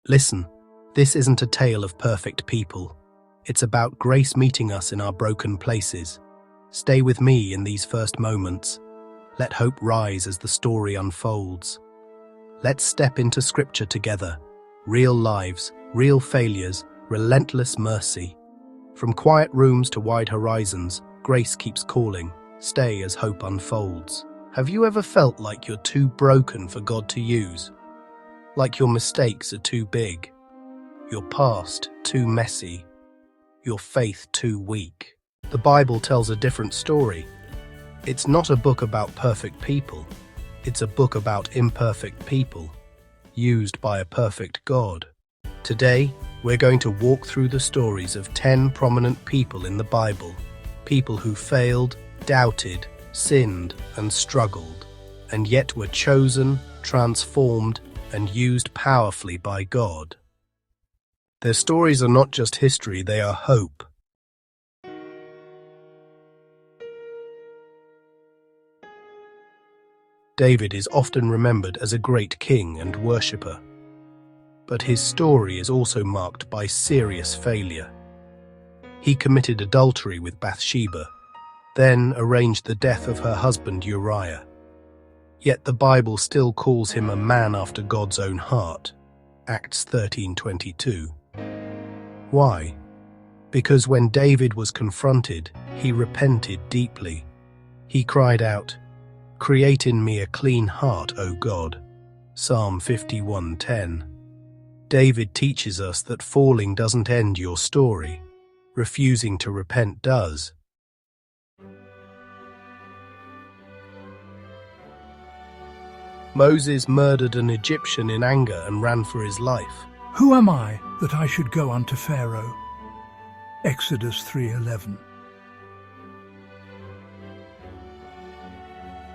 Listen, this isn't a tale of perfect people. It's about grace meeting us in our broken places. Stay with me in these first moments. Let hope rise as the story unfolds. Let's step into Scripture together. Real lives, real failures, relentless mercy. From quiet rooms to wide horizons, grace keeps calling. Stay as hope unfolds. Have you ever felt like you're too broken for God to use? Like your mistakes are too big, your past too messy, your faith too weak? The Bible tells a different story. It's not a book about perfect people. It's a book about imperfect people, used by a perfect God. Today, we're going to walk through the stories of 10 prominent people in the Bible. People who failed, doubted, sinned, and struggled, and yet were chosen, transformed, and used powerfully by God. Their stories are not just history, they are hope. David is often remembered as a great king and worshipper, but his story is also marked by serious failure. He committed adultery with Bathsheba, then arranged the death of her husband Uriah. Yet the Bible still calls him a man after God's own heart. Acts 13:22. Why? Because when David was confronted, he repented deeply. He cried out, "Create in me a clean heart, O God." Psalm 51:10. David teaches us that falling doesn't end your story. Refusing to repent does. Moses murdered an Egyptian in anger and ran for his life. Who am I that I should go unto Pharaoh? Exodus 3:11.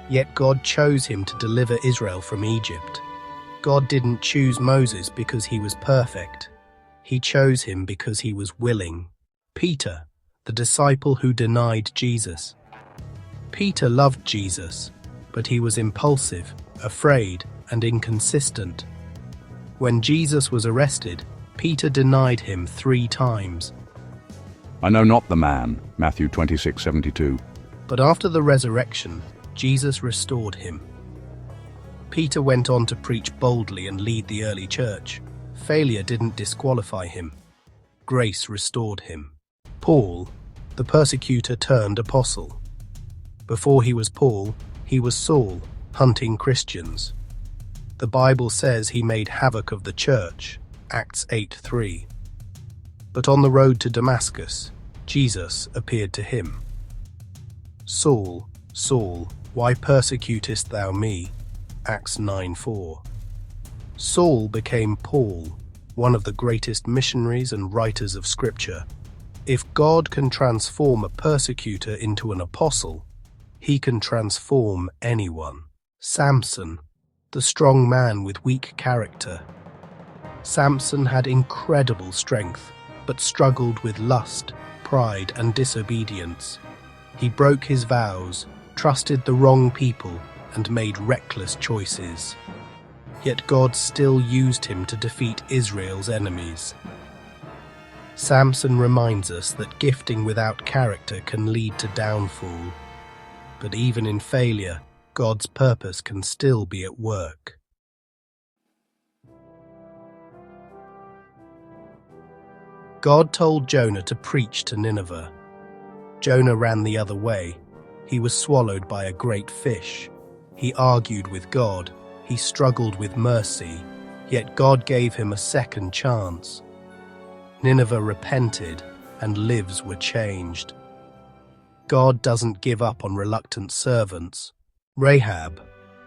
Yet God chose him to deliver Israel from Egypt. God didn't choose Moses because he was perfect. He chose him because he was willing. Peter, the disciple who denied Jesus. Peter loved Jesus, but he was impulsive, afraid, and inconsistent. When Jesus was arrested, Peter denied him 3 times. I know not the man, Matthew 26:72. But after the resurrection, Jesus restored him. Peter went on to preach boldly and lead the early church. Failure didn't disqualify him. Grace restored him. Paul, the persecutor turned apostle. Before he was Paul, he was Saul, hunting Christians. The Bible says he made havoc of the church, Acts 8:3. But on the road to Damascus, Jesus appeared to him. "Saul, Saul, why persecutest thou me?" Acts 9:4. Saul became Paul, one of the greatest missionaries and writers of Scripture. If God can transform a persecutor into an apostle, he can transform anyone. Samson, the strong man with weak character. Samson had incredible strength, but struggled with lust, pride, and disobedience. He broke his vows, trusted the wrong people, and made reckless choices. Yet God still used him to defeat Israel's enemies. Samson reminds us that gifting without character can lead to downfall. But even in failure, God's purpose can still be at work. God told Jonah to preach to Nineveh. Jonah ran the other way. He was swallowed by a great fish. He argued with God. He struggled with mercy. Yet God gave him a second chance. Nineveh repented, and lives were changed. God doesn't give up on reluctant servants. Rahab,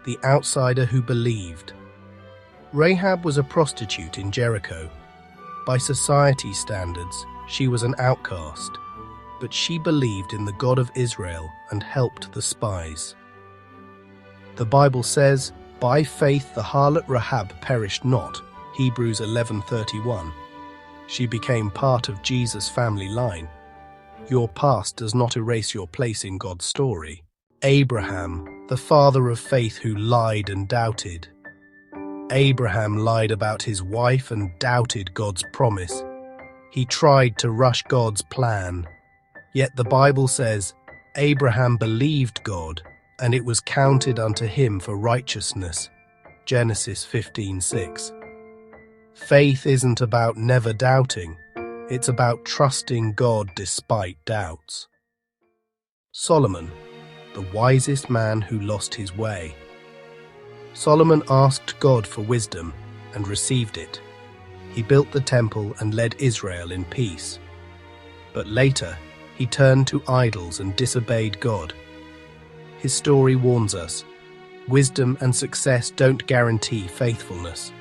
the outsider who believed. Rahab was a prostitute in Jericho. By society standards, she was an outcast, but she believed in the God of Israel and helped the spies. The Bible says, "By faith the harlot Rahab perished not," Hebrews 11:31. She became part of Jesus' family line. Your past does not erase your place in God's story. Abraham, the father of faith who lied and doubted. Abraham lied about his wife and doubted God's promise. He tried to rush God's plan. Yet the Bible says, Abraham believed God, and it was counted unto him for righteousness. Genesis 15:6. Faith isn't about never doubting. It's about trusting God despite doubts. Solomon, the wisest man who lost his way. Solomon asked God for wisdom and received it. He built the temple and led Israel in peace. But later, he turned to idols and disobeyed God. His story warns us, wisdom and success don't guarantee faithfulness.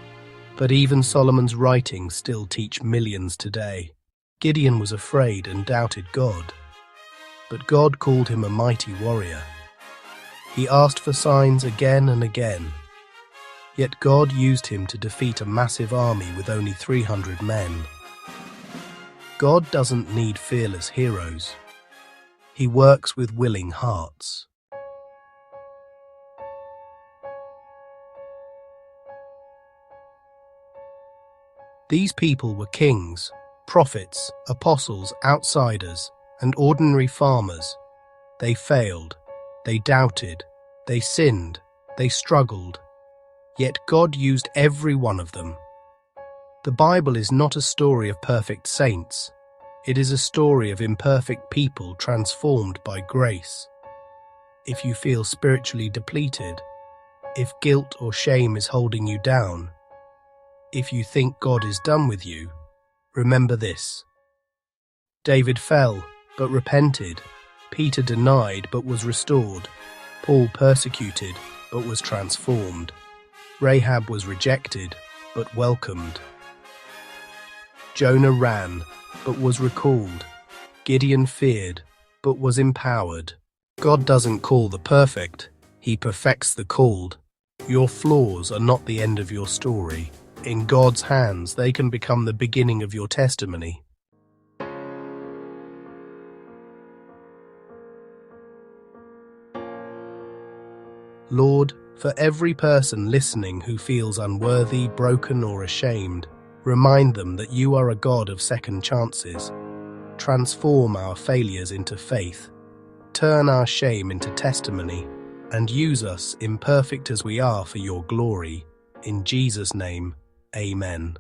But even Solomon's writings still teach millions today. Gideon was afraid and doubted God. But God called him a mighty warrior. He asked for signs again and again. Yet God used him to defeat a massive army with only 300 men. God doesn't need fearless heroes. He works with willing hearts. These people were kings, prophets, apostles, outsiders, and ordinary farmers. They failed, they doubted, they sinned, they struggled. Yet God used every one of them. The Bible is not a story of perfect saints. It is a story of imperfect people transformed by grace. If you feel spiritually depleted, if guilt or shame is holding you down, if you think God is done with you, remember this. David fell, but repented. Peter denied, but was restored. Paul persecuted, but was transformed. Rahab was rejected, but welcomed. Jonah ran, but was recalled. Gideon feared, but was empowered. God doesn't call the perfect, He perfects the called. Your flaws are not the end of your story. In God's hands, they can become the beginning of your testimony. Lord, for every person listening who feels unworthy, broken, or ashamed, remind them that you are a God of second chances. Transform our failures into faith, turn our shame into testimony, and use us, imperfect as we are, for your glory. In Jesus' name, Amen.